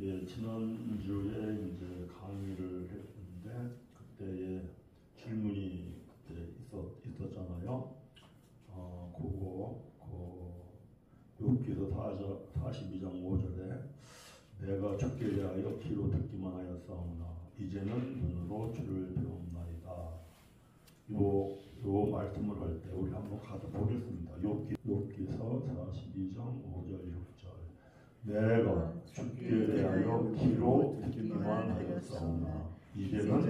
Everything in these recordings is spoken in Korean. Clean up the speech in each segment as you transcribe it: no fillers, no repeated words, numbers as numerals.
예, 지난주에 이제 강의를 했는데 그때에 질문이 그때 있었잖아요. 그거 욥기서 42장 5절에 내가 죽게 대하여 귀로 듣기만 하였사오나 이제는 눈으로 주를 배움나이다. 요 말씀을 할 때 우리 한번 가서 보겠습니다. 욥기서 42장 5절 6절 내가 죽게 대하여 귀로 듣기만 하였사오나 이제는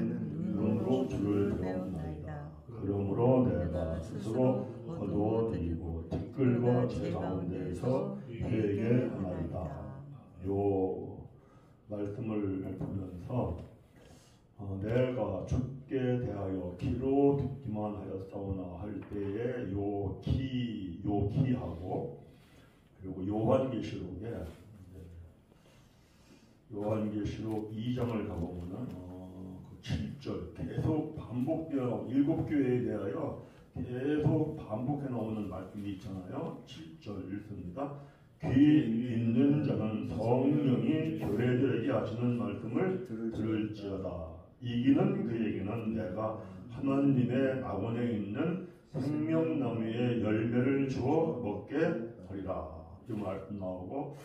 눈으로 주를 배움나이다. 그러므로 내가 스스로 거두어드리고 티끌과 제 가운데에서 회개하나이다. 요 말씀을 보면서 내가 죽게 대하여 귀로 듣기만 하였사오나 할 때에 요 기하고 그리고 요한계시록 2장을 가보면은 그 7절 계속 반복되어 7교회에 대하여 계속 반복해 나오는 말씀이 있잖아요. 7절 읽습니다. 귀 있는 자는 성령이 교회들에게 하시는 말씀을 들을지어다. 이기는 그에게는 내가 하나님의 낙원에 있는 생명나무의 열매를 주어 먹게 하리라. 이 말씀 나오고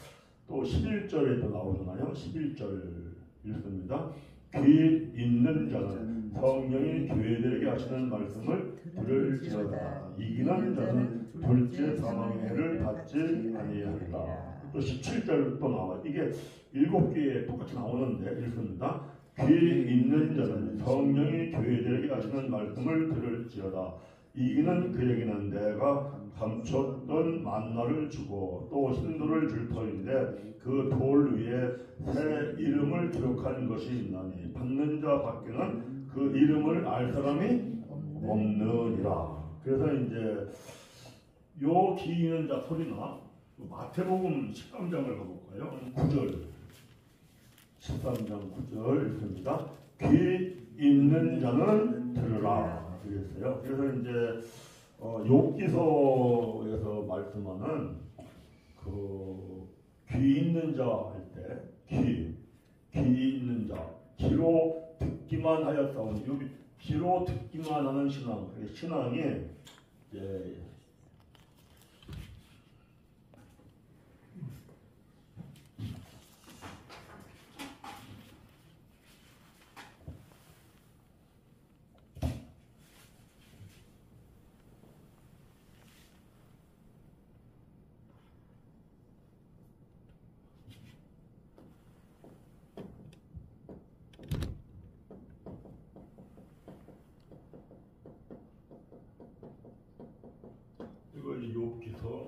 또 11절에 또 나오잖아요. 11절 읽습니다. 귀 있는 자는 성령이 교회들에게 하시는 말씀을 들을지어다. 이기는 자는 둘째 사망의 해를 받지 아니하리라. 또 17절 또 나와요. 이게 7개에 똑같이 나오는데 읽습니다. 귀 있는 자는 성령이 교회들에게 하시는 말씀을 들을지어다. 이기는 그에게는 내가 감췄던 만나를 주고 또 신도를 줄 터인데 그 돌 위에 새 이름을 기록한 것이 있나니 받는 자 밖에는 그 이름을 알 사람이 없느니라. 그래서 이제 요 귀 있는 자 소리나 마태복음 13장을 가볼까요? 9절 13장 9절 읽습니다. 귀 있는 자는 들으라 그랬어요. 그래서 이제 욥기서에서 말씀하는 그 귀 있는 자 할 때 귀 있는 자 귀로 듣기만 하였사오니 여기 귀로 듣기만 하는 신앙. 신앙이 이제 욥기서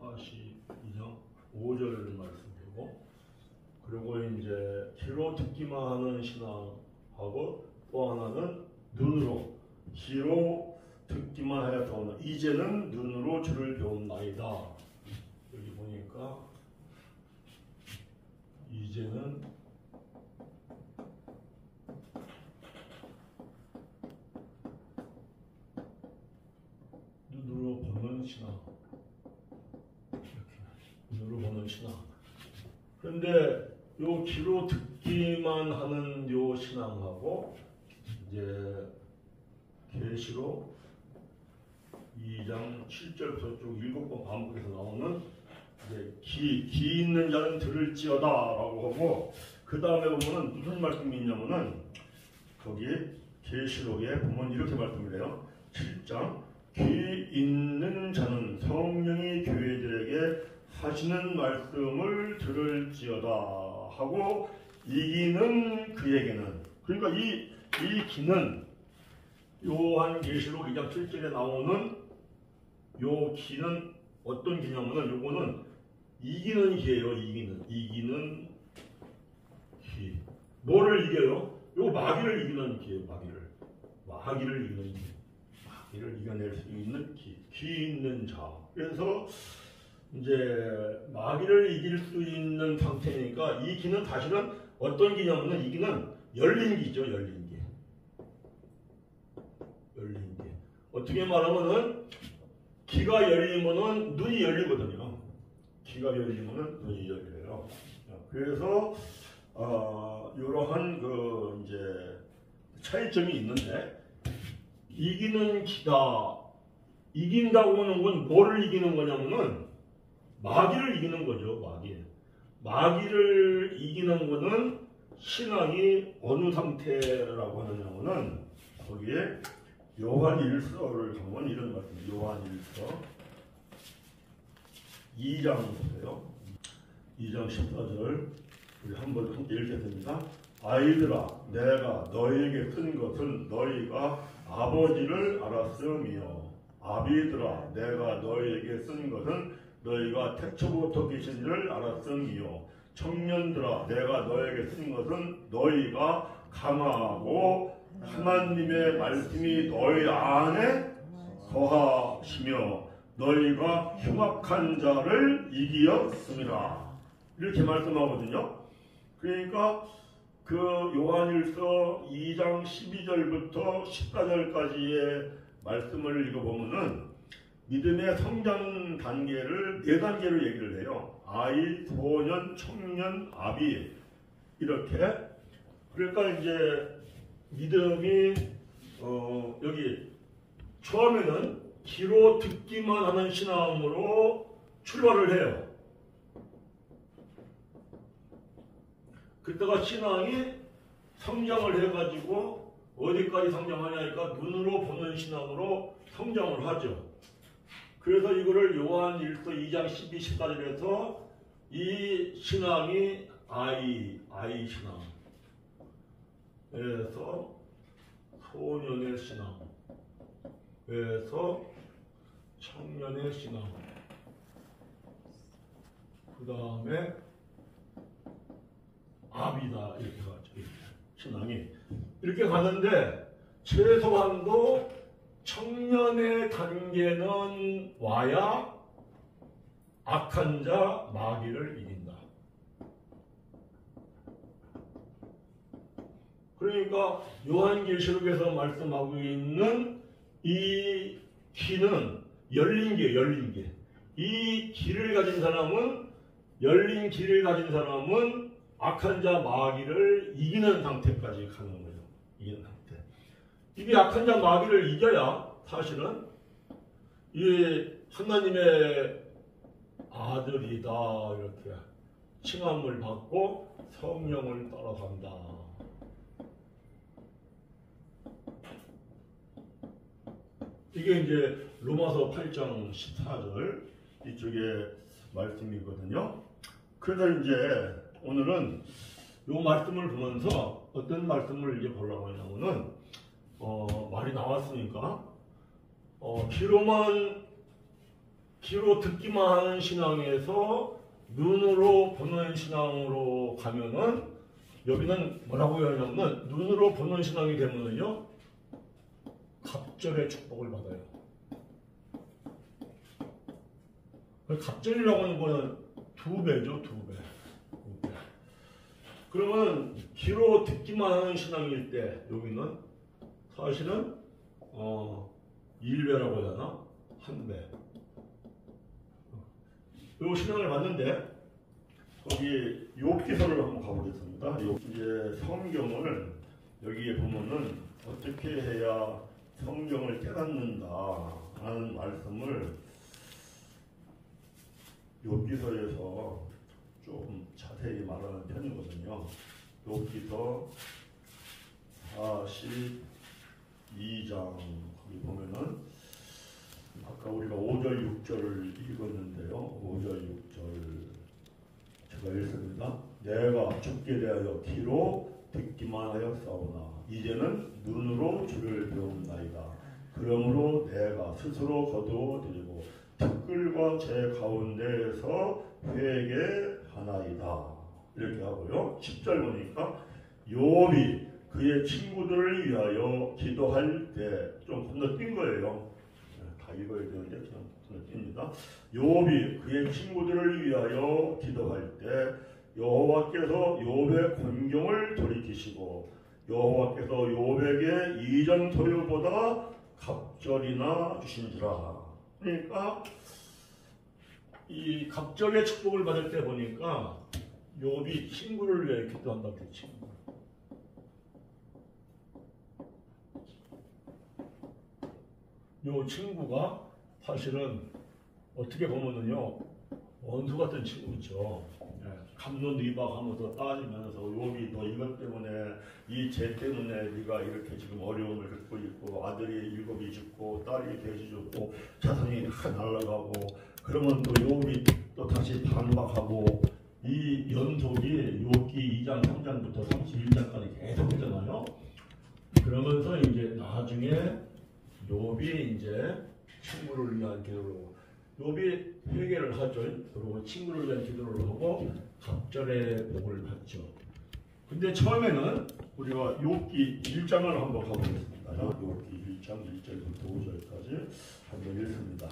42장 5절 말씀이고 그리고 이제 귀로 듣기만 하는 신앙하고 또 하나는 눈으로 귀로 듣기만 하였사오나 이제는 눈으로 주를 배움나이다. 여기 보니까 이제는 눈으로 보는 신앙. 이렇게 눈으로 보는 신앙. 그런데 요 귀로 듣기만 하는 요 신앙하고 이제 계시록 2장 7절부터 쭉 7번 반복해서 나오는 이제 귀 있는 자는 들을지어다라고 하고 그 다음에 보면은 무슨 말씀이 있냐면은 거기 계시록에 보면 이렇게 말씀을 해요. 7장 귀 있는 자는 성령이 교회들에게 하시는 말씀을 들을지어다 하고 이기는 그에게는 그러니까 이 기는 요한계시록 2장 7절에 나오는 요 기는 어떤 기냐면은 요거는 이기는 기예요. 이기는 기. 뭐를 이겨요? 요 마귀를 이기는 기예요. 마귀를 이기는 기. 마귀를 이겨낼 수 있는 귀 있는 자. 그래서 이제 마귀를 이길 수 있는 상태니까 이 기는 사실은 어떤 기냐면은 이 기는 열린 기죠. 열린 기. 어떻게 말하면은 귀가 열리면은 눈이 열리거든요. 귀가 열리는 거는 논의적이래요. 그래서 이러한 그 이제 차이점이 있는데 이기는 기다. 이긴다고 하는 건 뭐를 이기는 거냐면은 마귀를 이기는 거죠. 마귀를 이기는 거는 신앙이 어느 상태라고 하느냐면은 거기에 요한일서를 보면 이런 말씀. 요한일서 2장 보세요. 2장 14절 우리 한번 함께 읽겠습니다. 아이들아 내가 너희에게 쓴 것은 너희가 아버지를 알았음이요 아비들아 내가 너희에게 쓴 것은 너희가 태초부터 계신 줄 알았음이요 청년들아 내가 너희에게 쓴 것은 너희가 강하고 하나님의 말씀이 너희 안에 거하시며 너희가 흉악한 자를 이기었습니다. 이렇게 말씀하거든요. 그러니까 그 요한일서 2장 12절부터 14절까지의 말씀을 읽어보면은 믿음의 성장 단계를 4단계로 얘기를 해요. 아이, 소년, 청년, 아비 이렇게. 그러니까 이제 믿음이 여기 처음에는 귀로 듣기만 하는 신앙으로 출발을 해요. 그때가 신앙이 성장을 해가지고 어디까지 성장하냐니까 눈으로 보는 신앙으로 성장을 하죠. 그래서 이거를 요한일서 2장 12, 14절에서 이 신앙이 아이 신앙 에서 소년의 신앙 에서 청년의 신앙 그 다음에 아비다 이렇게 가죠. 신앙이 이렇게 가는데 최소한도 청년의 단계는 와야 악한 자 마귀를 이긴다. 그러니까 요한계시록에서 말씀하고 있는 이 길은 열린 게. 이 길을 가진 사람은 열린 길을 가진 사람은 악한 자 마귀를 이기는 상태까지 가는 거예요. 이기는 상태. 이게 악한 자 마귀를 이겨야 사실은 이 하나님의 아들이다 이렇게 칭함을 받고 성령을 따라간다. 이게 이제 로마서 8장 14절 이쪽에 말씀이거든요. 그래서 이제 오늘은 이 말씀을 보면서 어떤 말씀을 이제 보려고 하냐면은 말이 나왔으니까 귀로 듣기만 하는 신앙에서 눈으로 보는 신앙으로 가면은 여기는 뭐라고 하냐면 눈으로 보는 신앙이 되면은요 갑절의 축복을 받아요. 갑절이라고 하는 거는 2배죠, 2배. 그러면 귀로 듣기만 하는 신앙일 때 여기는 사실은 1배라고 해야 하나? 1배. 이 신앙을 받는데 거기 욥기서를 한번 가보겠습니다. 이제 성경을 여기에 보면은 어떻게 해야 성경을 깨닫는다 라는 말씀을 욥기서에서 좀 자세히 말하는 편이거든요. 욥기서 42장 거기 보면은 아까 우리가 5절 6절을 읽었는데요. 5절 6절 제가 읽습니다. 내가 죽게 대하여 귀로 듣기만 하였사오나 이제는 눈으로 주를 배움나이다. 그러므로 내가 스스로 거두어드리고 댓글과 제 가운데에서 회개하나이다. 이렇게 하고요. 10절 보니까 욥이 그의 친구들을 위하여 기도할 때 좀 건너뛴 거예요. 다 읽어야 되는데 좀 건너뜁니다. 욥이 그의 친구들을 위하여 기도할 때 여호와께서 욥의 권경을 돌이키시고 여호와께서 욥에게 이전 소유보다 갑절이나 주신지라. 그러니까 이 갑절의 축복을 받을 때 보니까 욥이 친구를 위해 기도한다고 했지. 요 친구가 사실은 어떻게 보면은요 원수 같은 친구죠. 갑론의박하면서 따지면서 욥이 너 이것 때문에 이 죄 때문에 네가 이렇게 지금 어려움을 겪고 있고 아들이 7이 죽고 딸이 돼지 죽고 자손이 다 날아가고 그러면 또 욥이 또 다시 반박하고 이 연속이 욥기 2장 3장부터 31장까지 계속 되잖아요. 그러면서 이제 나중에 욥이 이제 친구를 위한 기도로 욥이 회개를 하죠. 그리고 친구를 위한 기도를 하고 갑절의 복을 받죠. 근데 처음에는 우리가 욥기 1장을 한번 가보겠습니다. 욥기 1장 1절부터 5절까지 한번 읽습니다.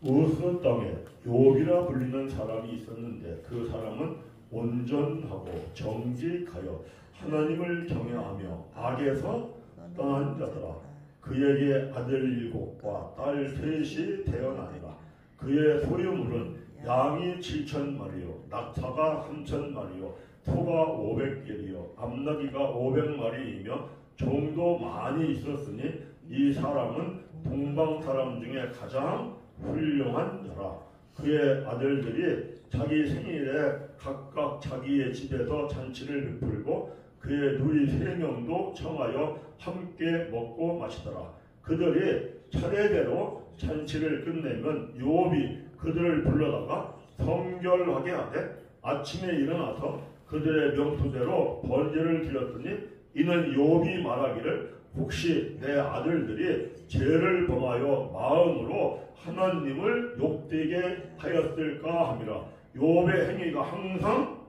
우스 땅에 욥이라 불리는 사람이 있었는데 그 사람은 온전하고 정직하여 하나님을 경외하며 악에서 떠난 자더라. 그에게 아들 7과 딸 3이 태어나니라. 그의 소유물은 양이 7,000마리요 낙타가 3,000마리요 소가 500개리요 암나귀가 500마리이며 종도 많이 있었으니 이 사람은 동방 사람 중에 가장 훌륭한 자라. 그의 아들들이 자기 생일에 각각 자기의 집에서 잔치를 베풀고 그의 누이 3명도 청하여 함께 먹고 마시더라. 그들이 차례대로 잔치를 끝내면 욥이 그들을 불러다가 성결하게 하되 아침에 일어나서 그들의 명토대로 번제를 드렸더니 이는 욥이 말하기를 혹시 내 아들들이 죄를 범하여 마음으로 하나님을 욕되게 하였을까 함이라. 욥의 행위가 항상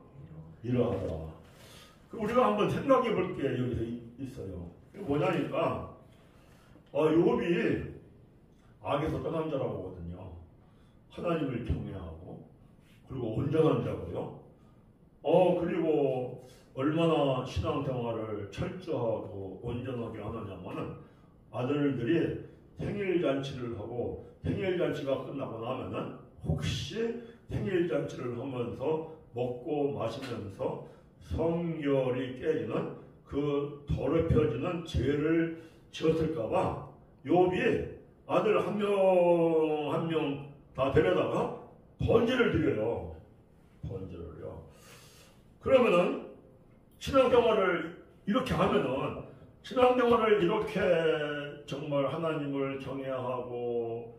이러하더라. 우리가 한번 생각해 볼 게 여기서 있어요. 뭐냐니까 욥이 악에서 떠난 자라고 하거든요. 하나님을 경외하고 그리고 온전한 자고요. 그리고 얼마나 신앙생활을 철저하고 온전하게 하느냐면은 아들들이 생일잔치를 하고 생일잔치가 끝나고 나면은 혹시 생일잔치를 하면서 먹고 마시면서 성결이 깨지는 그 더럽혀지는 죄를 지었을까봐 욥이 아들 한 명 다 데려다가 번제를 드려요. 번제를요. 그러면은 신앙생활을 이렇게 하면은 신앙생활을 이렇게 정말 하나님을 경외하고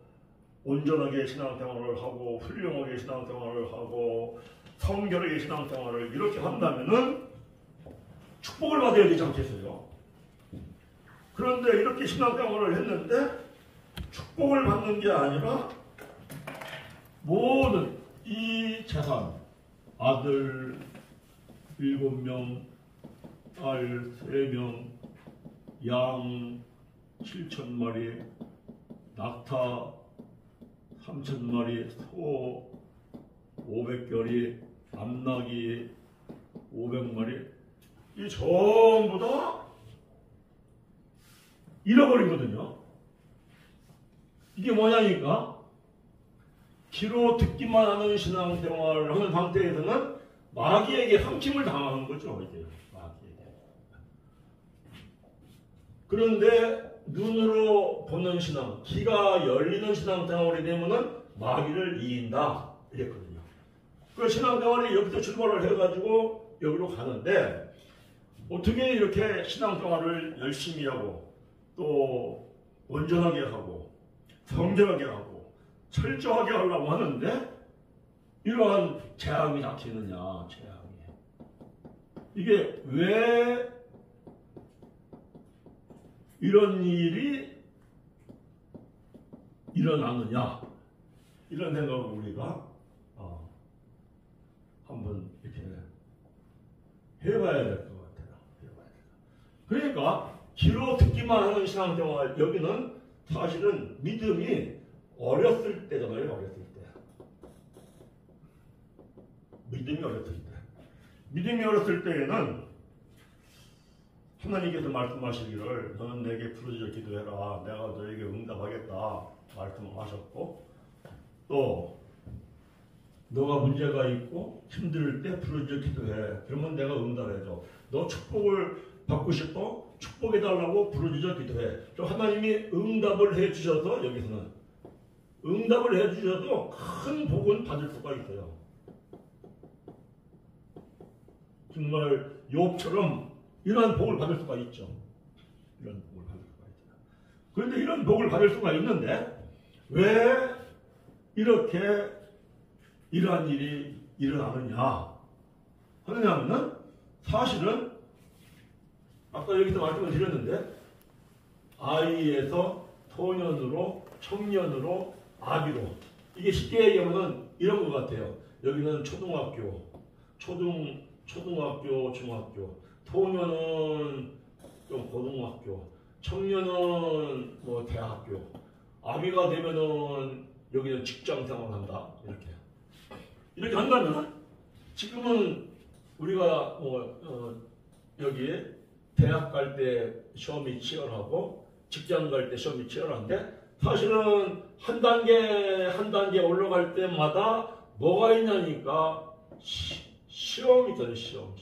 온전하게 신앙생활을 하고 훌륭하게 신앙생활을 하고 성결하게 신앙생활을 이렇게 한다면은 축복을 받아야 되지 않겠어요? 그런데 이렇게 신앙생활을 했는데 축복을 받는 게 아니라 모든 이 재산, 아들 7명, 딸 3명, 양 7,000마리, 낙타 3,000마리, 소 500결이, 암나귀 500마리, 이 전부 다 잃어버리거든요. 이게 뭐냐니까 귀로 듣기만 하는 신앙생활을 하는 상태에서는 마귀에게 함침을 당하는 거죠. 이제 마귀에게. 그런데 눈으로 보는 신앙, 귀가 열리는 신앙생활이 되면은 마귀를 이긴다 이랬거든요. 그 신앙생활이 여기서 출발을 해가지고 여기로 가는데 어떻게 이렇게 신앙생활을 열심히 하고 또 온전하게 하고 성결하게 하고 철저하게 하려고 하는데 이러한 재앙이 닥치느냐. 재앙이. 이게 왜 이런 일이 일어나느냐. 이런 생각을 우리가 한번 이렇게 해봐야 될 것 같아요. 그러니까 귀로 듣기만 하는 신앙생활, 여기는 사실은 믿음이 어렸을 때잖아요. 어렸을 때. 믿음이 어렸을 때. 믿음이 어렸을 때에는 하나님께서 말씀하시기를 너는 내게 부르짖어 기도해라. 내가 너에게 응답하겠다. 말씀하셨고 또 너가 문제가 있고 힘들 때 부르짖어 기도해. 그러면 내가 응답해줘. 너 축복을 받고 싶어? 축복해달라고 부르짖어 기도해. 또 하나님이 응답을 해주셔서 여기서는 응답을 해주셔도 큰 복은 받을 수가 있어요. 정말 욥처럼 이러한 복을 받을 수가 있죠. 이런 복을 받을 수가 있어요. 그런데 이런 복을 받을 수가 있는데 왜 이렇게 이러한 일이 일어나느냐 하느냐면은 사실은 아까 여기서 말씀을 드렸는데 아이에서 소년으로 청년으로 아비로 이게 쉽게 얘기하면 이런 것 같아요. 여기는 초등학교, 초등학교, 중학교, 소년은 좀 고등학교, 청년은 뭐 대학교, 아비가 되면은 여기는 직장 생활한다 이렇게 한다면 지금은 우리가 여기 대학 갈 때 시험이 치열하고 직장 갈 때 시험이 치열한데 사실은 한 단계 올라갈 때마다 뭐가 있냐니까 시험이 있잖아요. 시험.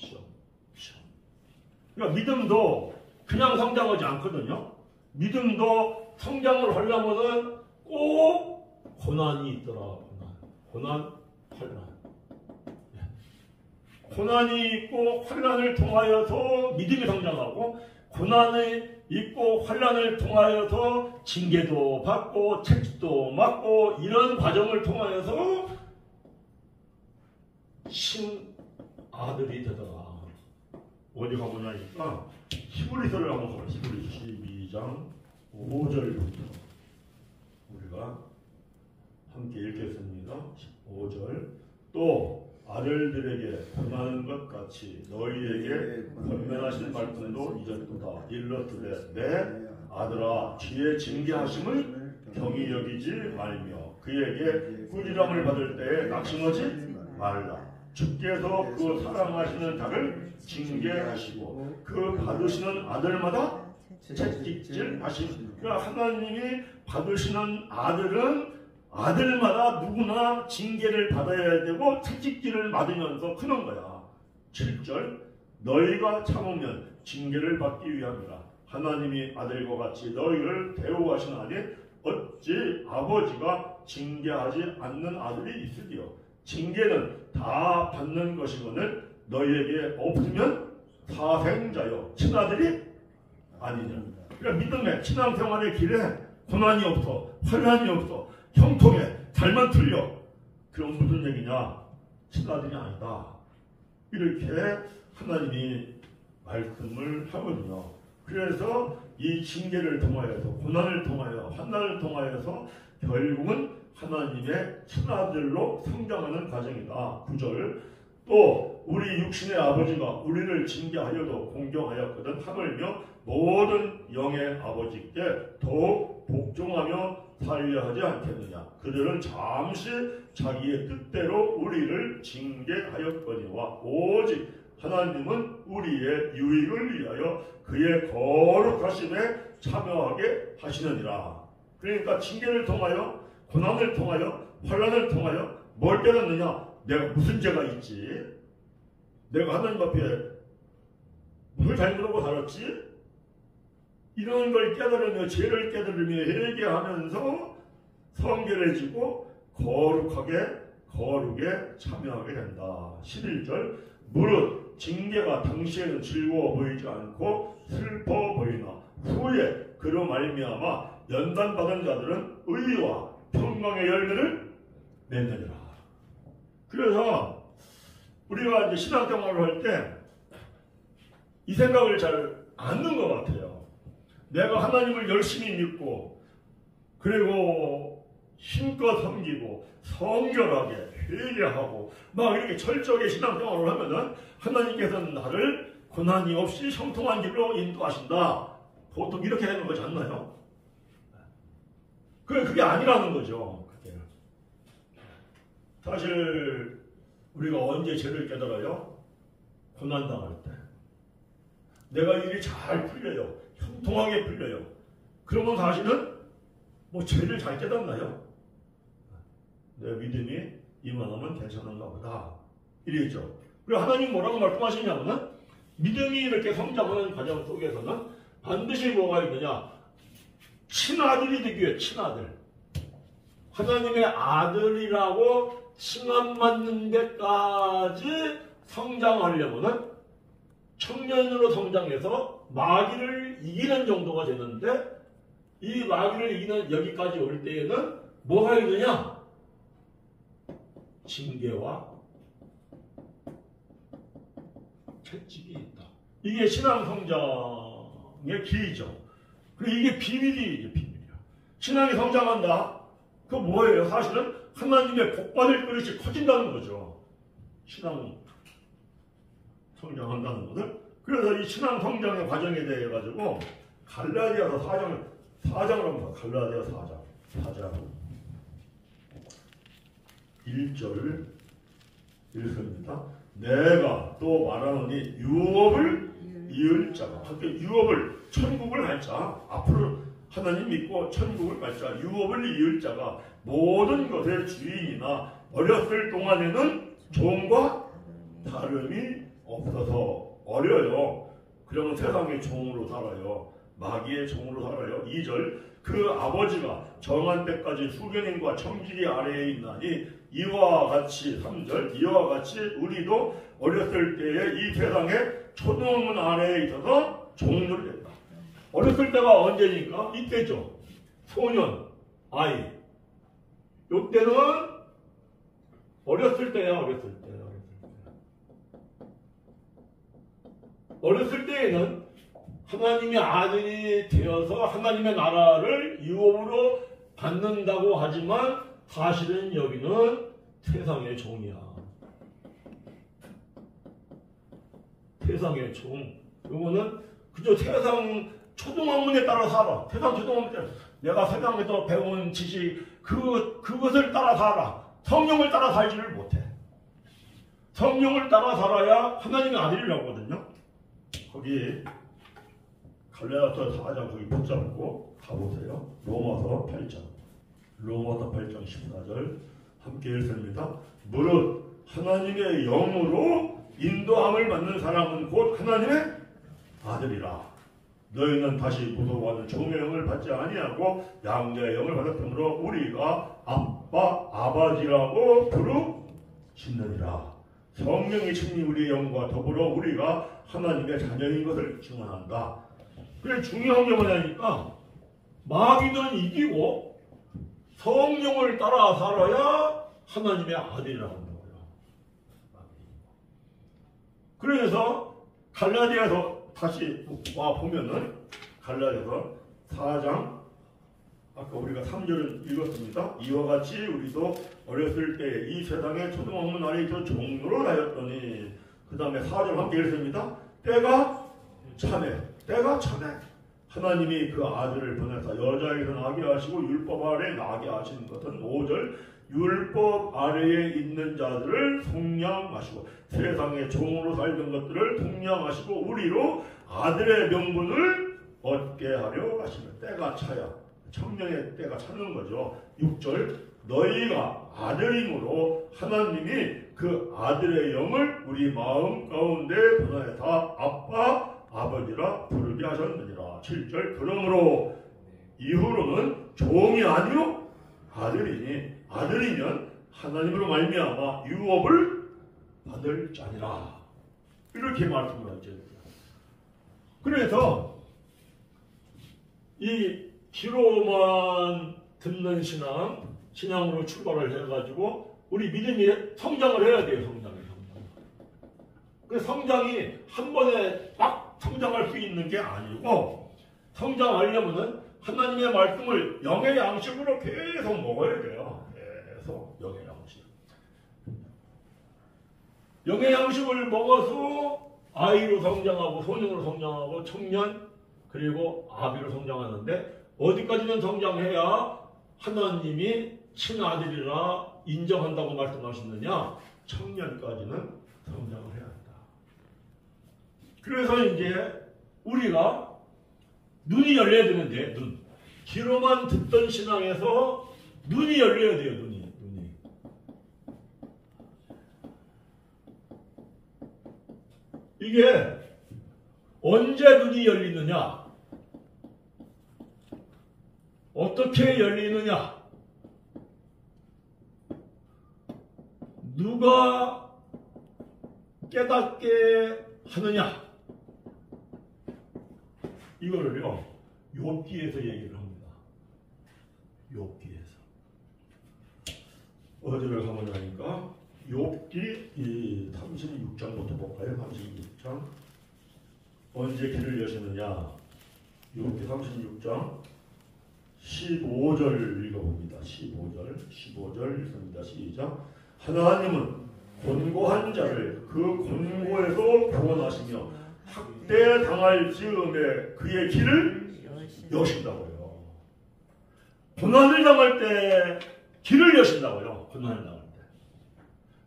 그러니까 믿음도 그냥 성장하지 않거든요. 믿음도 성장을 하려면은 꼭 고난이 있더라. 고난, 환난. 고난이 있고 환난을 통하여서 믿음이 성장하고 고난이 있고 환난을 통하여서 징계도 받고 책도 맞고 이런 과정을 통하여서 신아들이 되더라. 어디 가보냐니까 히브리서를 한번 보자. 히브리서 12장 5절부터 우리가 함께 읽겠습니다. 5절 또 아들들에게 권하는 것 같이 너희에게 권면하신 말씀도 잊었도다. 일러스되 내 아들아 주의 징계하심을 경히 여기지 말며 그에게 꾸지람을 받을 때에 낙심하지 말라. 주께서 그 사랑하시는 자를 징계하시고 그 받으시는 아들마다 채찍질 하시고 그러니까 하나님이 받으시는 아들은 아들마다 누구나 징계를 받아야 되고 채찍질을 맞으면서 크는 거야. 7절 너희가 참으면 징계를 받기 위함이라. 하나님이 아들과 같이 너희를 대우하시나니 어찌 아버지가 징계하지 않는 아들이 있으리요. 징계는 다 받는 것이거늘 너희에게 없으면 사생자요 친아들이 아니냐. 그러니까 믿음의 신앙생활의 길에 고난이 없어, 환난이 없어, 형통해, 잘만 틀려. 그럼 무슨 얘기냐? 친아들이 아니다. 이렇게 하나님이 말씀을 하거든요. 그래서 이 징계를 통하여서 고난을 통하여 환난을 통하여서 결국은 하나님의 친아들로 성장하는 과정이다. 9절 또 우리 육신의 아버지가 우리를 징계하여도 공경하였거든 하물며 모든 영의 아버지께 더욱 복종하며 살려 하지 않겠느냐. 그들은 잠시 자기의 뜻대로 우리를 징계하였거니와 오직 하나님은 우리의 유익을 위하여 그의 거룩하심에 참여하게 하시느니라. 그러니까 징계를 통하여 고난을 통하여 환난을 통하여 뭘 깨닫느냐. 내가 무슨 죄가 있지? 내가 하나님 앞에 뭘 잘못하고 살았지? 이런 걸 깨달으며 죄를 깨달으며 회개하면서 성결해지고 거룩에 참여하게 된다. 11절 무릇 징계가 당시에는 즐거워 보이지 않고 슬퍼 보이나 후에 그로 말미암아 연단받은 자들은 의와 평강의 열매를 맺느니라. 그래서 우리가 이제 신앙생활을 할 때 이 생각을 잘 않는 것 같아요. 내가 하나님을 열심히 믿고 그리고 힘껏 섬기고 성결하게 회개하고 막 이렇게 철저하게 신앙생활을 하면은 하나님께서는 나를 고난이 없이 형통한 길로 인도하신다. 보통 이렇게 되는 거지 않나요? 그게 아니라는 거죠. 사실 우리가 언제 죄를 깨달아요? 고난당할 때. 내가 일이 잘 풀려요. 형통하게 풀려요. 그러면 사실은 뭐 죄를 잘 깨닫나요? 내 믿음이 이만하면 괜찮은가 보다. 이랬죠. 그리고 하나님 뭐라고 말씀하시냐면은 믿음이 이렇게 성장하는 과정 속에서는 반드시 뭐가 있느냐? 친아들이 되기 위해 친아들. 하나님의 아들이라고 칭함받는 데까지 성장하려면은 청년으로 성장해서 마귀를 이기는 정도가 되는데 이 마귀를 이기는 여기까지 올 때에는 뭐가 있느냐? 징계와 채찍이 있다. 이게 신앙 성장의 길이죠. 그리고 이게 비밀이에요. 비밀이야. 신앙이 성장한다. 그거 뭐예요? 사실은 하나님의 복받을 그릇이 커진다는 거죠. 신앙 성장한다는 것을. 그래서 이 신앙 성장의 과정에 대해 가지고 갈라디아서 4장을 합니다. 갈라디아 4장 1절 읽습니다. 내가 또 말하노니 유업을 이을 자가, 유업을 천국을 갈 자, 앞으로 하나님 믿고 천국을 갈 자, 유업을 이을 자가 모든 것의 주인이나 어렸을 동안에는 종과 다름이 없어서 어려요. 그러면 세상의 종으로 살아요. 마귀의 종으로 살아요. 2절 그 아버지가 정한 때까지 후견인과 청지기 아래에 있나니 이와 같이 3절 이와 같이 우리도 어렸을 때에 이 세상에 초등학문 아래에 있어서 종들을 했다. 어렸을 때가 언제니까? 이때죠. 소년, 아이. 이때는 어렸을 때야. 어렸을 때에는 하나님의 아들이 되어서 하나님의 나라를 유업으로 받는다고 하지만 사실은 여기는 세상의 종이야. 세상의 종. 이거는 그저 세상 초등학문에 따라 살아. 세상 초등학문에 따라. 내가 세상에서 배운 지식 그것을 따라 살아. 성령을 따라 살지를 못해. 성령을 따라 살아야 하나님의 아들이라고 하거든요. 거기 갈라디아서 4장 거기 붙잡고 가보세요. 로마서 8장 14절 함께 읽습니다. 무릇 하나님의 영으로 인도함을 받는 사람은 곧 하나님의 아들이라. 너희는 다시 무서워하는 종의 영을 받지 아니하고 양자의 영을 받았으므로 우리가 아빠 아버지라고 부르짖느니라. 성령이 친히 우리의 영과 더불어 우리가 하나님의 자녀인 것을 증언한다. 그래 중요한 게 뭐냐니까 마귀는 이기고 성령을 따라 살아야 하나님의 아들이라고 하는 거예요. 그래서 갈라디아서 다시 와 보면은 갈라디아서 4장 아까 우리가 3절을 읽었습니다. 이와 같이 우리도 어렸을 때 이 세상의 초등학문 아래 있던 종로를 하였더니 그 다음에 4절 함께 읽습니다. 때가 차네. 하나님이 그 아들을 보내사 여자에게서 나게 하시고 율법 아래 나게 하신 것은 5절 율법 아래에 있는 자들을 속량하시고 세상의 종으로 살던 것들을 속량하시고 우리로 아들의 명분을 얻게 하려 하시는 때가 차야. 청년의 때가 차는 거죠. 6절 너희가 아들임으로 하나님이 그 아들의 영을 우리 마음 가운데 보내사 아빠 아버지라 부르게 하셨느니라. 7절 그러므로 이후로는 종이 아니요 아들이니 아들이면 하나님으로 말미암아 유업을 받을 자니라. 이렇게 말씀을 하죠. 그래서 이 귀로만 듣는 신앙으로 출발을 해가지고 우리 믿음이 성장을 해야 돼요. 성장. 그 성장이 한 번에 딱 성장할 수 있는 게 아니고 성장하려면은 하나님의 말씀을 영의 양식으로 계속 먹어야 돼요. 계속 영의 양식. 영의 양식을 먹어서 아이로 성장하고 소년으로 성장하고 청년 그리고 아비로 성장하는데 어디까지는 성장해야 하나님이 친아들이라 인정한다고 말씀하시느냐? 청년까지는 성장을 해야 한다. 그래서 이제 우리가 눈이 열려야 되는데 귀로만 듣던 신앙에서 눈이 열려야 돼요. 눈이. 이게 언제 눈이 열리느냐? 어떻게 열리느냐? 누가 깨닫게 하느냐? 이거를요, 욥기에서 얘기를 합니다. 욥기에서. 어디를 가면 하니까, 욥기 36장부터 볼까요? 36장. 언제 길을 여시느냐? 욥기 36장 15절 읽어봅니다. 15절 읽습니다. 시작. 하나님은 곤고한 자를 그 곤고에서 구원하시며 학대 당할 즈음에 그의 길을 여신다고요. 고난을 당할 때 길을 여신다고요. 고난을 당할 때.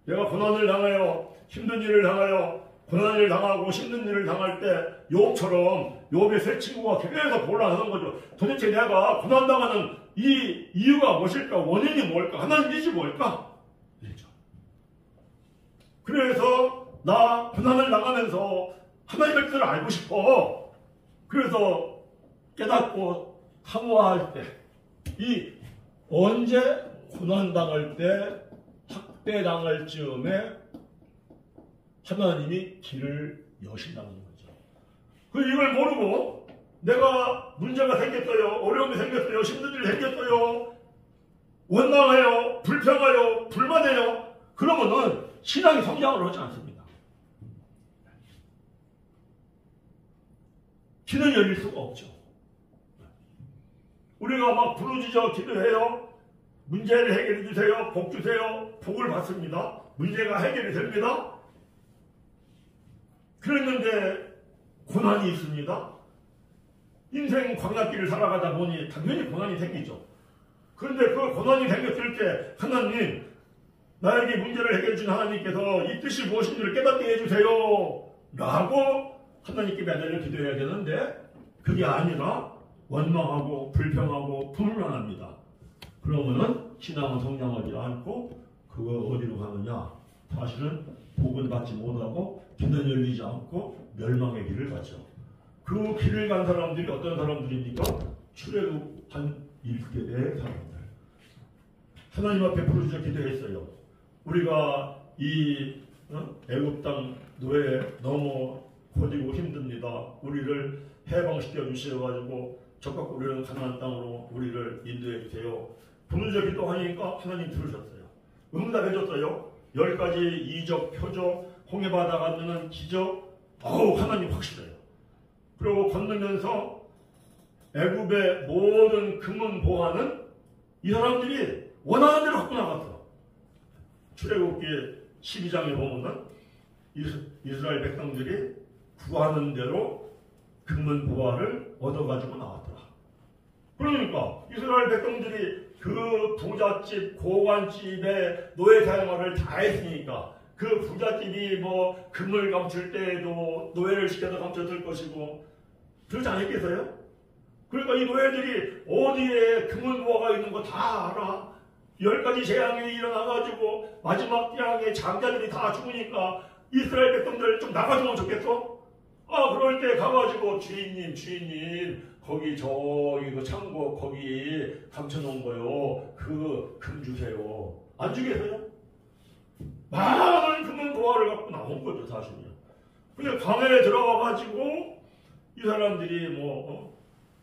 내가 고난을 당하여 힘든 일을 당하여 고난을 당하고 힘든 일을 당할 때 욥처럼 욥의 세 친구가 계속 곤란하는 거죠. 도대체 내가 고난당하는 이 이유가 무엇일까? 원인이 뭘까? 하나님 뜻이 뭘까? 이죠. 그래서 나 고난을 당하면서 하나님의 뜻을 알고 싶어. 그래서 깨닫고 사모할 때, 이 언제 고난당할 때, 학대당할 즈음에 하나님이 길을 여신다는 거죠. 이걸 모르고 내가 문제가 생겼어요. 어려움이 생겼어요. 힘든 일이 생겼어요. 원망해요. 불평해요. 불만해요. 그러면은 신앙이 성장을 하지 않습니다. 길은 열릴 수가 없죠. 우리가 막 부르짖어 기도해요. 문제를 해결해 주세요. 복 주세요. 복을 받습니다. 문제가 해결이 됩니다. 그랬는데 고난이 있습니다. 인생 광야길을 살아가다 보니 당연히 고난이 생기죠. 그런데 그 고난이 생겼을 때 하나님, 나에게 문제를 해결해 준 하나님께서 이 뜻이 무엇인지를 깨닫게 해주세요 라고 하나님께 매달려 기도해야 되는데 그게 아니라 원망하고 불평하고 불만합니다. 그러면은 신앙은 성장하지 않고 그거 어디로 가느냐? 사실은 복은 받지 못하고 길은 열리지 않고 멸망의 길을 가죠. 그 길을 간 사람들이 어떤 사람들입니까? 출애굽한 1세대의 사람들. 하나님 앞에 부르짖어 기도했어요. 우리가 이 애굽 땅 노예 너무 고되고 힘듭니다. 우리를 해방시켜 주셔가지고 적각 우리는 가나안 땅으로 우리를 인도해 주세요. 부르짖어 기도하니까 하나님 들으셨어요. 응답해줬어요. 10가지 이적, 표적, 홍해바다 건너는 기적, 하나님 확실해요. 그리고 건너면서 애굽의 모든 금은 보화는 이 사람들이 원하는 대로 갖고 나갔어. 출애굽기 12장에 보면은 이스라엘 백성들이 구하는 대로 금은 보화를 얻어가지고 나왔더라. 그러니까 이스라엘 백성들이 그 부잣집, 고관집에 노예 생활을 다 했으니까 그 부잣집이 뭐 금을 감출 때에도 노예를 시켜서 감췄을 것이고 그렇지 않았겠어요? 그러니까 이 노예들이 어디에 금은 보화가 있는 거 다 알아. 10가지 재앙이 일어나가지고 마지막 재앙에 장자들이 다 죽으니까 이스라엘 백성들 좀 나가주면 좋겠어? 그럴 때 가가지고 주인님 거기 저기 그 창고 거기 감춰놓은 거요. 그 금 주세요. 안 주겠어요? 많은 금은 보화를 갖고 나온 거죠, 사실은요. 근데 강에 들어와가지고 이 사람들이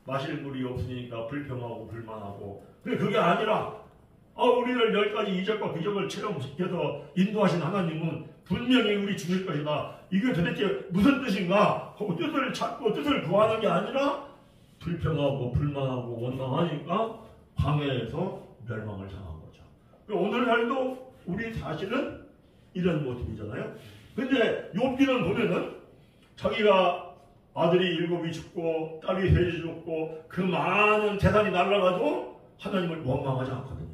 마실 물이 없으니까 불평하고 불만하고. 근데 그게 아니라 우리를 10가지 이적과 기적을 체험시켜서 인도하신 하나님은 분명히 우리 주실 것이다. 이게 도대체 무슨 뜻인가 하고 뜻을 찾고 뜻을 구하는 게 아니라 불평하고 불만하고 원망하니까 광야에서 멸망을 당한 거죠. 오늘날도 우리 사실은 이런 모습이잖아요. 근데 욥기는 보면은 자기가 아들이 7이 죽고 딸이 3이 죽고 그 많은 재산이 날아가도 하나님을 원망하지 않거든요.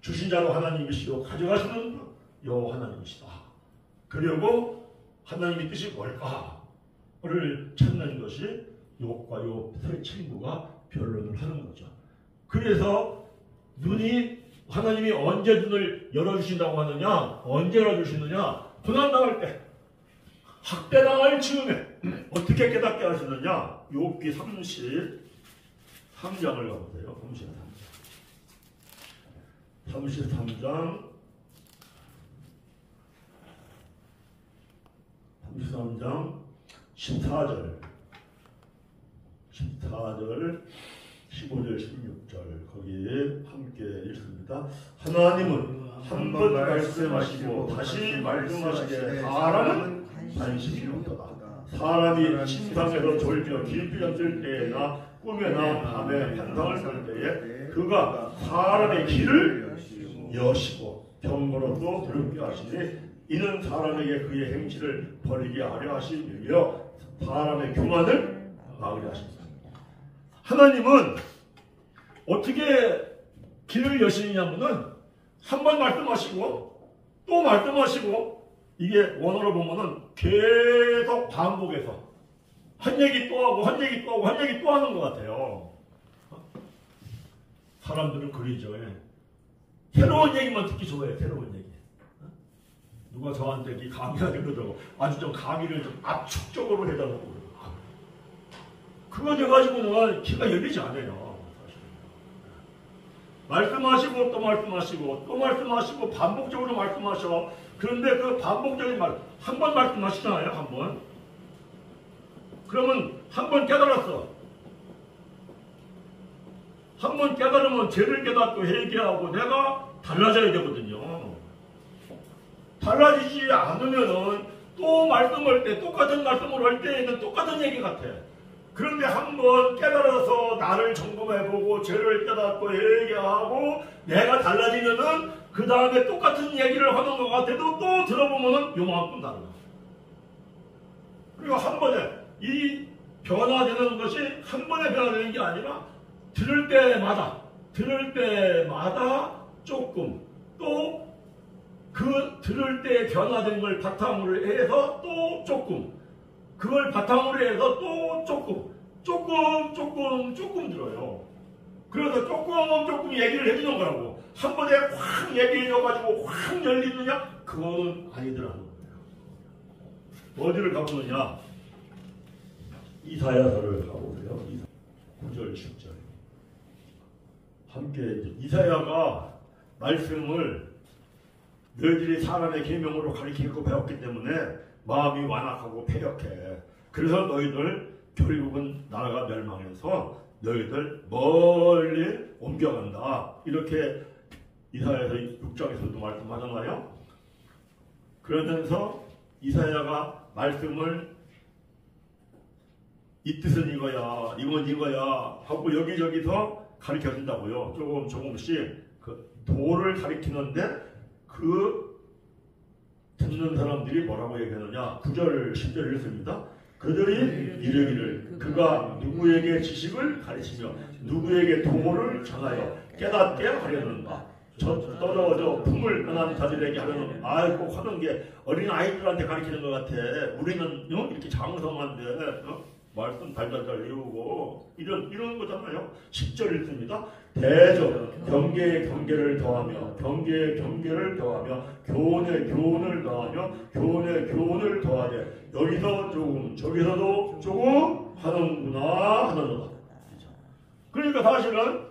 주신 자로 하나님이시오 가져가시는 여 하나님이시다. 그리고 하나님의 뜻이 뭘까를 찾는 것이 욥과 욥 세 친구가 변론을 하는 거죠. 그래서 눈이 하나님이 언제 눈을 열어주신다고 하느냐? 언제 열어주시느냐? 고난당할 때, 학대당할 즈음에 어떻게 깨닫게 하시느냐? 욥기 33장을 가보세요. 33장 14절 15절 16절 거기에 함께 읽습니다. 하나님은 한 번 말씀하시고 다시 말씀하시되 사람은 관심이 없도다. 사람이 침상에서 졸며 깊이 잠들 때나 꿈에나 밤에 환상을 볼 때에 그가 사람의 길을 여시고 병거로도 부르게 하시니 이는 사람에게 그의 행실을 버리게 하려 하시며 사람의 교만을 막으려 하십니다. 하나님은 어떻게 길을 여시냐면은 한 번 말씀하시고 또 말씀하시고 이게 원어로 보면은 계속 반복해서 한 얘기 또 하고 한 얘기 또 하고 한 얘기 또 하는 것 같아요. 사람들은 그러죠. 새로운 얘기만 듣기 좋아해요. 새로운 얘기. 누가 저한테 이 강의하는 그러더라고. 아주 좀 강의를 좀 압축적으로 해달라고. 그거 돼가지고는 귀가 열리지 않아요. 말씀하시고 또 말씀하시고 또 말씀하시고 반복적으로 말씀하셔. 그런데 그 반복적인 말 한 번 말씀하시잖아요. 한 번. 그러면 한 번 깨달았어. 한 번 깨달으면 죄를 깨닫고 회개하고 내가 달라져야 되거든요. 달라지지 않으면은 또 말씀할 때 똑같은 말씀을 할 때에는 똑같은 얘기 같아. 그런데 한번 깨달아서 나를 점검해보고 죄를 깨닫고 회개하고 내가 달라지면은 그 다음에 똑같은 얘기를 하는 것 같아도 또 들어보면은 요만큼 다르다. 그리고 한 번에 이 변화되는 것이 한 번에 변화되는 게 아니라 들을 때마다 조금 또 그 들을 때 변화된 걸 바탕으로 해서 또 조금 그걸 바탕으로 해서 또 조금 들어요. 그래서 조금 얘기를 해주는 거라고. 한 번에 확 얘기해줘가지고 확 열리느냐? 그거는 아니더라는 거예요. 어디를 가보느냐? 이사야서를 가보세요. 9절 10절 함께 이사야가 말씀을 너희들이 사람의 계명으로 가르치고 배웠기 때문에 마음이 완악하고 패역해. 그래서 너희들 결국은 나라가 멸망해서 너희들 멀리 옮겨간다. 이렇게 이사야서 6장에서도 말씀하잖아요. 그러면서 이사야가 말씀을 이 뜻은 이거야, 이건 이거야 하고 여기저기서 가르쳐준다고요. 조금씩 그 도를 가르치는데 그 듣는 사람들이 뭐라고 얘기하느냐. 9절 10절 읽습니다. 그들이 이르기를 그가 누구에게 지식을 가르치며 누구에게 도를 전하여 깨닫게 하려는가. 떨어져 품을 떠난 자들에게 하려는 꼭 하는 게 어린 아이들한테 가르치는 것 같아. 우리는 이렇게 장성한데 말씀 달달달 외우고 이런 거잖아요. 10절 읽습니다. 대적 경계에 경계를 더하며 경계에 경계를 더하며 교훈에 교훈을 더하며 교훈에 교훈을 더하되 여기서 조금 저기서도 조금 하는구나 하는구나. 그러니까 사실은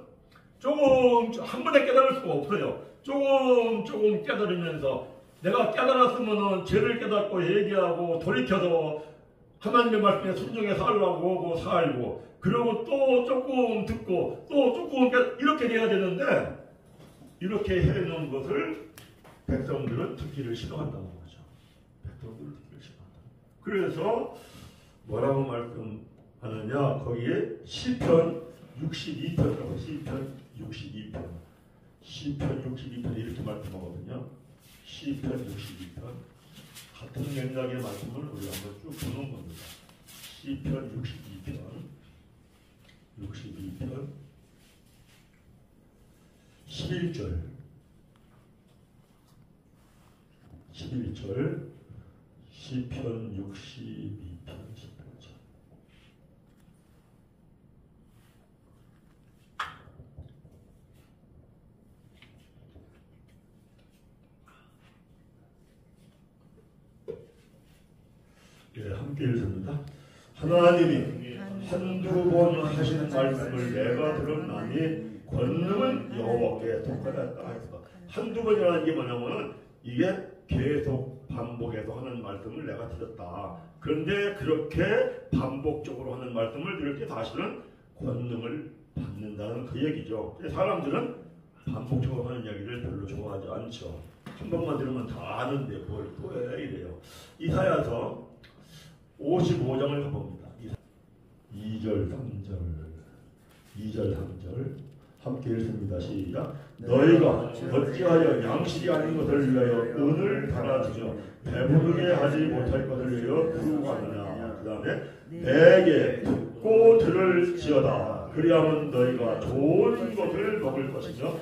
조금 한 번에 깨달을 수가 없어요. 조금 깨달으면서 내가 깨달았으면은 죄를 깨닫고 얘기하고 돌이켜서 하나님의 말씀에 순종해 살라고 살고 그리고 또 조금 듣고 또 조금 이렇게 돼야 되는데 이렇게 해놓은 것을 백성들은 듣기를 싫어한다는 거죠. 백성들은 듣기를 싫어한다. 그래서 뭐라고 말씀하느냐. 거기에 시편 62편이라고 시편 62편 이렇게 말씀하거든요. 시편 62편 같은 맥락의 말씀을 우리가 한번 쭉 보는 겁니다. 시편 62편 11절 시편 62편 11절 예, 함께 읽습니다. 하나님이 한두 번 하시는 말씀을 내가 들었나니 권능은 여호와께 속하였다 했어. 한두 번이라는 게 뭐냐면은 이게 계속 반복해서 하는 말씀을 내가 들었다. 그런데 그렇게 반복적으로 하는 말씀을 들을 때 사실은 권능을 받는다는 그 얘기죠. 사람들은 반복적으로 하는 얘기를 별로 좋아하지 않죠. 한 번만 들으면 다 아는데 뭘 또 해 이래요. 이사야서 55장을 가봅니다. 2절 3절 2절 3절 함께 읽습니다. 시작. 너희가 어찌하여 양식이 아닌 것을 위하여 은을 달아주며 배부르게 하지 못할 것을 위하여 구하느냐. 그 다음에 내게 듣고 들을지어다. 그리하면 너희가 좋은 것을 먹을 것이며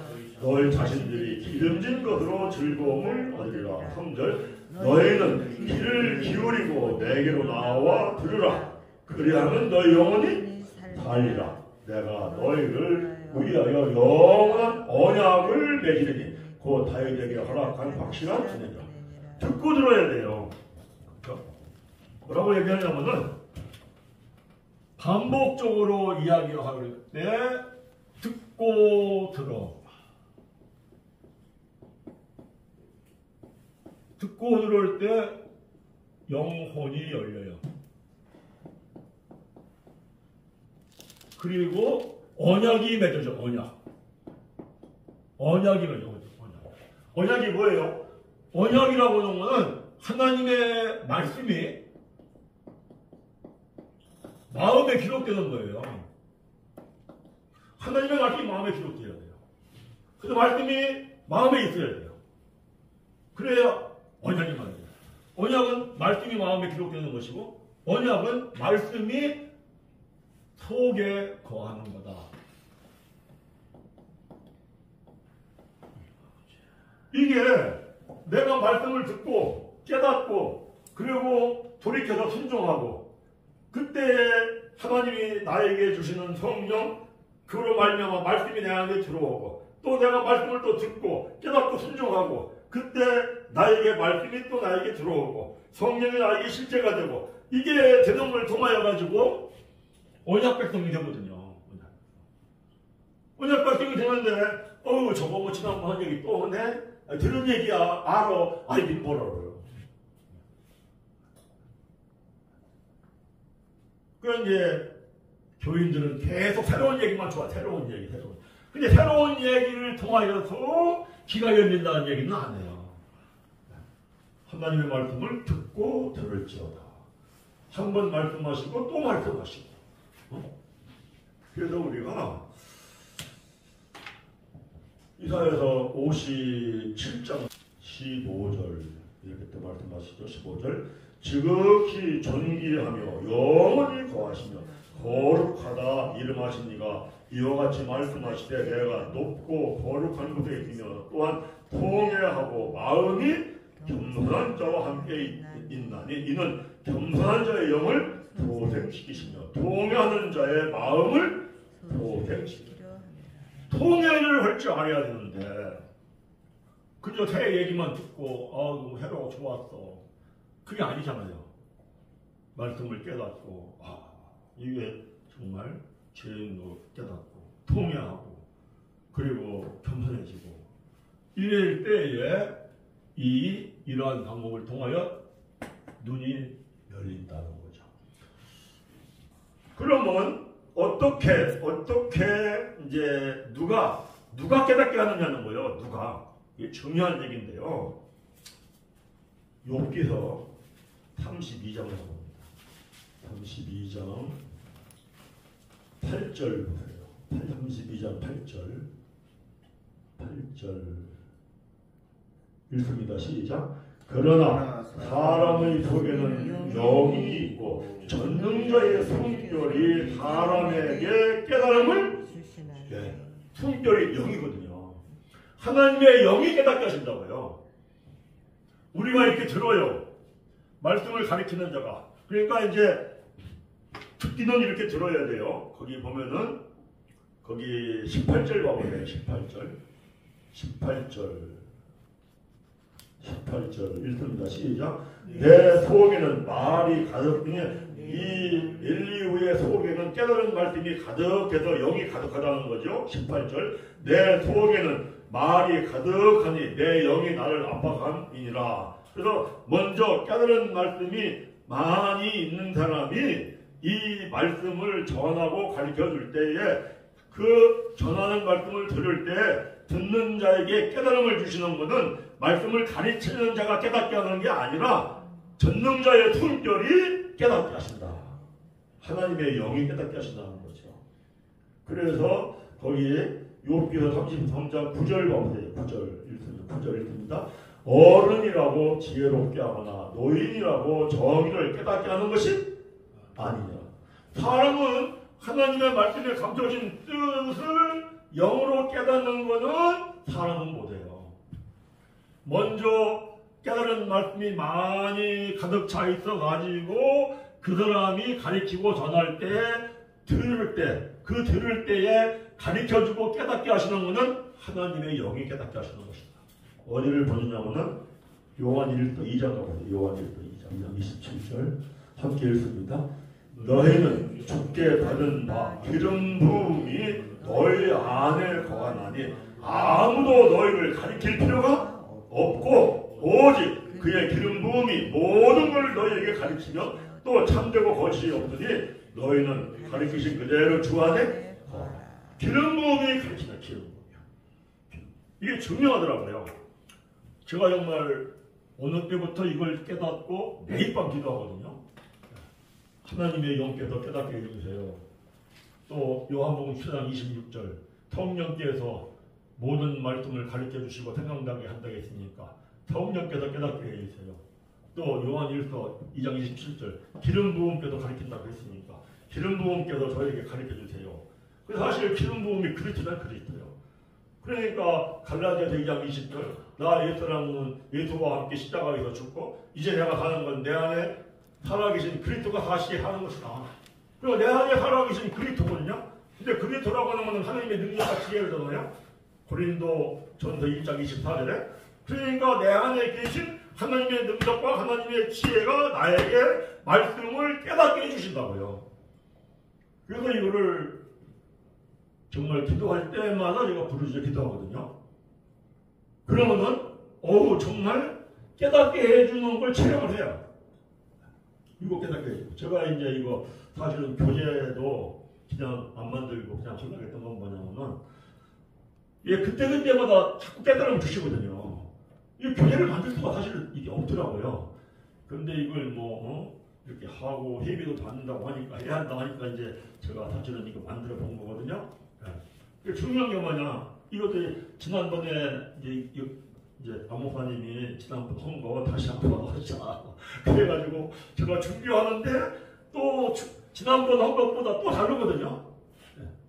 너희 자신들이 기름진 것으로 즐거움을 얻으리라. 3절 너희는 귀를 기울이고 내게로 나와 들으라. 그리하면 너희 영혼이 살리라. 내가 너희를 위하여 영원한 언약을 맺으리니 곧 다윗에게 허락한 확실한 은혜라. 듣고 들어야 돼요. 뭐라고 얘기하냐면은 반복적으로 이야기할 때 듣고 들어. 듣고 들을 때 영혼이 열려요. 그리고 언약이 맺어져. 언약이 맺어져. 언약이 뭐예요? 언약이라고 하는 것은 하나님의 말씀이 마음에 기록되는 거예요. 하나님의 말씀이 마음에 기록되어야 돼요. 그래서 말씀이 마음에 있어야 돼요. 그래야 언약이 말이에요. 언약은 말씀이 마음에 기록되는 것이고 언약은 말씀이 속에 거하는 거다. 이게 내가 말씀을 듣고 깨닫고 그리고 돌이켜서 순종하고 그때 하나님이 나에게 주시는 성령 그로 말미암아 말씀이 내 안에 들어오고 또 내가 말씀을 또 듣고 깨닫고 순종하고 그때 나에게 말씀이 또 나에게 들어오고 성령이 나에게 실제가 되고 이게 되는 걸 통하여 가지고 언약 백성이 되거든요. 언약 백성이 되는데 저거 뭐 지난번 한 얘기 또 하네? 들은 얘기야 알아. 알긴 뭘 알아요. 그러니까 이제 교인들은 계속 새로운 얘기만 좋아. 새로운 얘기. 근데 새로운 얘기를 통하여서 귀가 열린다는 얘기는 안 해요. 하나님의 말씀을 듣고 들을지어다. 한 번 말씀하시고 또 말씀하시고. 그래서 우리가 이사야서 57장 15절 이렇게 또 말씀하시죠. 15절 지극히 존귀하며 영원히 거하시며 거룩하다 이름하신 이가 이와 같이 말씀하시되 내가 높고 거룩한 곳에 있으며 또한 통회하고 마음이 겸손한 자와 함께 있나니 이는 겸손한 자의 영을 도생시키시며 통회하는 자의 마음을 도생시키시며 통회를 할 줄 알아야 되는데 그저 새 얘기만 듣고 너무 해로워 좋았어. 그게 아니잖아요. 말씀을 깨닫고 이게 정말 죄인도 깨닫고 통회하고 그리고 겸손해지고 이럴 때에 이러한 방법을 통하여 눈이 열린다는 거죠. 그러면 어떻게 이제 누가 깨닫게 하느냐는 거예요. 이게 중요한 얘기인데요. 욥기서 32장을 봅니다. 32장 8절 보세요. 32장 8절 읽습니다. 시작. 그러나 사람의 속에는 영이 있고 전능자의 숨결이 사람에게 깨달음을 숨결이 영이거든요. 하나님의 영이 깨닫게 하신다고요. 우리가 이렇게 들어요. 말씀을 가리키는 자가. 그러니까 이제 듣기는 이렇게 들어야 돼요. 거기 보면은 거기 18절 봐보세요. 18절 18절 읽습니다. 시작. 내 속에는 말이 가득하니 이 엘리후의 속에는 깨달은 말씀이 가득해서 영이 가득하다는 거죠. 18절. 내 속에는 말이 가득하니 내 영이 나를 압박함이니라. 그래서 먼저 깨달은 말씀이 많이 있는 사람이 이 말씀을 전하고 가르쳐 줄 때에 그 전하는 말씀을 들을 때 듣는 자에게 깨달음을 주시는 것은 말씀을 가르치는 자가 깨닫게 하는 게 아니라 전능자의 숨결이 깨닫게 하신다. 하나님의 영이 깨닫게 하신다는 거죠. 그래서 거기에 욥기서 33장 9절 봐보세요. 9절 읽습니다. 어른이라고 지혜롭게 하거나 노인이라고 정의를 깨닫게 하는 것이 아니냐. 사람은 하나님의 말씀에 감춰진 뜻을 영으로 깨닫는 것은 사람은 못해요. 먼저 깨달은 말씀이 많이 가득 차 있어 가지고 그 사람이 가르치고 전할 때 들을 때에 가르쳐주고 깨닫게 하시는 것은 하나님의 영이 깨닫게 하시는 것입니다. 어디를 보느냐면은 요한 1서 2장 가보세요. 요한 1서 2장 27절 함께 읽습니다. 너희는 주께 받은 바 기름 부음이 너희 안에 거하나니 아무도 너희를 가르칠 필요가 없고 오직 그의 기름 부음이 모든 걸 너희에게 가르치며 또 참되고 거짓이 없으니 너희는 가르치신 그대로 주 안에 기름 부음이 가르치는 기름 부음이야. 이게 중요하더라고요. 제가 정말 어느 때부터 이걸 깨닫고 매일 밤 기도하거든요. 하나님의 영께서 깨닫게 해주세요. 또 요한복음 7장 26절 성령께서 모든 말씀을 가르쳐 주시고 생각나게 한다고 했으니까 성령께서 깨닫게 해주세요. 또 요한 1서 2장 27절 기름 부음께서 가르친다고 했으니까 기름 부음께서 저에게 가르쳐 주세요. 사실 기름 부음이 그리스도란 그리스도예요. 그러니까 갈라디아서 2장 20절 나 옛사람은 예수와 함께 십자가에서 죽고 이제 내가 사는 건 내 안에 살아계신 그리스도가 다시 하는 것이다. 그리고 내 안에 살아계신 그리스도거든요. 근데 그리스도라고 하는 것은 하나님의 능력과 지혜잖아요. 고린도 전서 1장 24절에 그러니까 내 안에 계신 하나님의 능력과 하나님의 지혜가 나에게 말씀을 깨닫게 해주신다고요. 그래서 이거를 정말 기도할 때마다 제가 부르짖어 기도하거든요. 그러면은 정말 깨닫게 해주는 걸 체험을 해요. 이거 깨닫게 해주고 제가 이제 이거 사실은 교재도 그냥 안 만들고 그냥 생각했던 건 뭐냐면은 그때마다 자꾸 깨달음을 주시거든요. 이 교재를 만들 수가 사실 이게 없더라고요. 근데 이걸 이렇게 하고 회비도 받는다고 하니까 해야 한다고 하니까 이제 제가 사실은 이거 만들어 본 거거든요. 중요한 게 뭐냐? 이것도 지난번에 이제 안 목사님이 지난번 한 거 다시 한번 하자. 그래가지고 제가 준비하는데 또 지난번 한 것보다 또 다르거든요.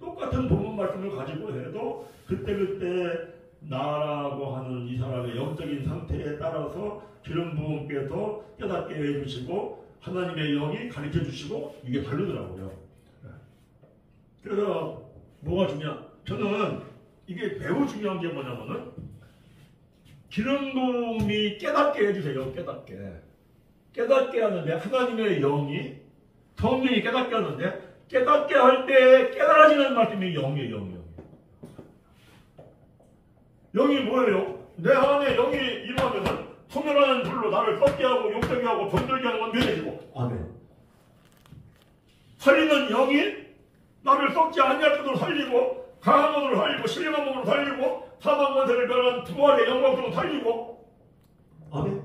똑같은 본문 말씀을 가지고 해도 그때 나라고 하는 이 사람의 영적인 상태에 따라서 기름 부음께서 깨닫게 해주시고 하나님의 영이 가르쳐 주시고 이게 다르더라고요. 그래서 뭐가 중요한? 저는 이게 매우 중요한 게 뭐냐면은 기름 부음이 깨닫게 해주세요. 깨닫게 하는데 하나님의 영이 성령이 깨닫게 하는데 깨닫게 할 때 깨달아지는 말씀이 영이에요. 영이 뭐예요? 내 안에 영이 임하면은 소멸하는 불로 나를 썩게 하고 욕되게 하고 병들게 하는 건 면해지고 아멘. 살리는 영이 나를 썩지 아니할 것으로 살리고 강한 몸으로 살리고 신령한 몸으로 살리고 사망 권세를 변한 부활의 영광으로 살리고 아멘.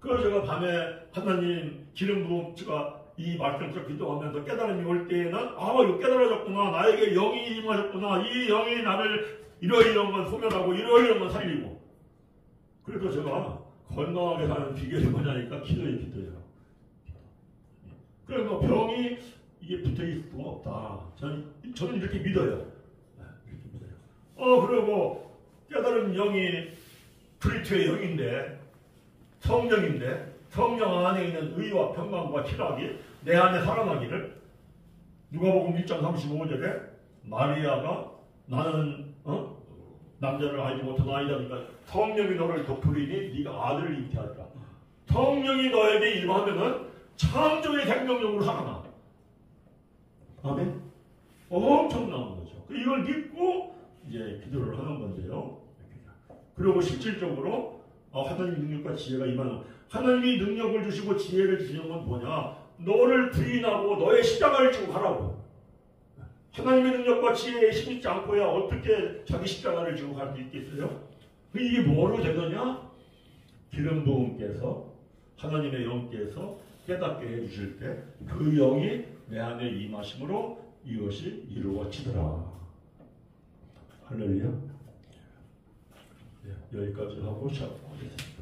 그래서 제가 밤에 하나님 기름 부음 제가 이 말씀을 기도하면서 깨달음이 올 때에는 이거 깨달아졌구나. 나에게 영이 임하셨구나. 이 영이 나를 이러이러한 건 소멸하고 이러이러한 건 살리고. 그래서 제가 건강하게 사는 비결이 뭐냐니까 기도예요. 그래서 병이 이게 붙어있을 수가 없다. 저는 이렇게 믿어요. 그리고 깨달은 영이 그리스도의 영인데 성령인데 성령 안에 있는 의와 평강과 희락이 내 안에 살아나기를 누가복음 1장 35절에 마리아가 나는 남자를 알지 못한 아이다니까 성령이 너를 덮으리니 네가 아들을 잉태하리라. 성령이 너에게 임하면은 창조의 생명력으로 살아나. 아멘. 엄청난 거죠. 이걸 믿고 이제 기도를 하는 건데요. 그리고 실질적으로 하나님의 능력과 지혜가 임하는, 하나님이 능력을 주시고 지혜를 주시는 건 뭐냐? 너를 부인하고 너의 십자가를 지고 가라고. 하나님의 능력과 지혜에 힘있지 않고야 어떻게 자기 십자가를 지고 갈 수 있겠어요? 이게 뭐로 되느냐? 기름 부음께서, 하나님의 영께서 깨닫게 해주실 때 그 영이 내 안에 임하심으로 이것이 이루어지더라. 할렐루야. 네, 여기까지 하고 시작하겠습니다.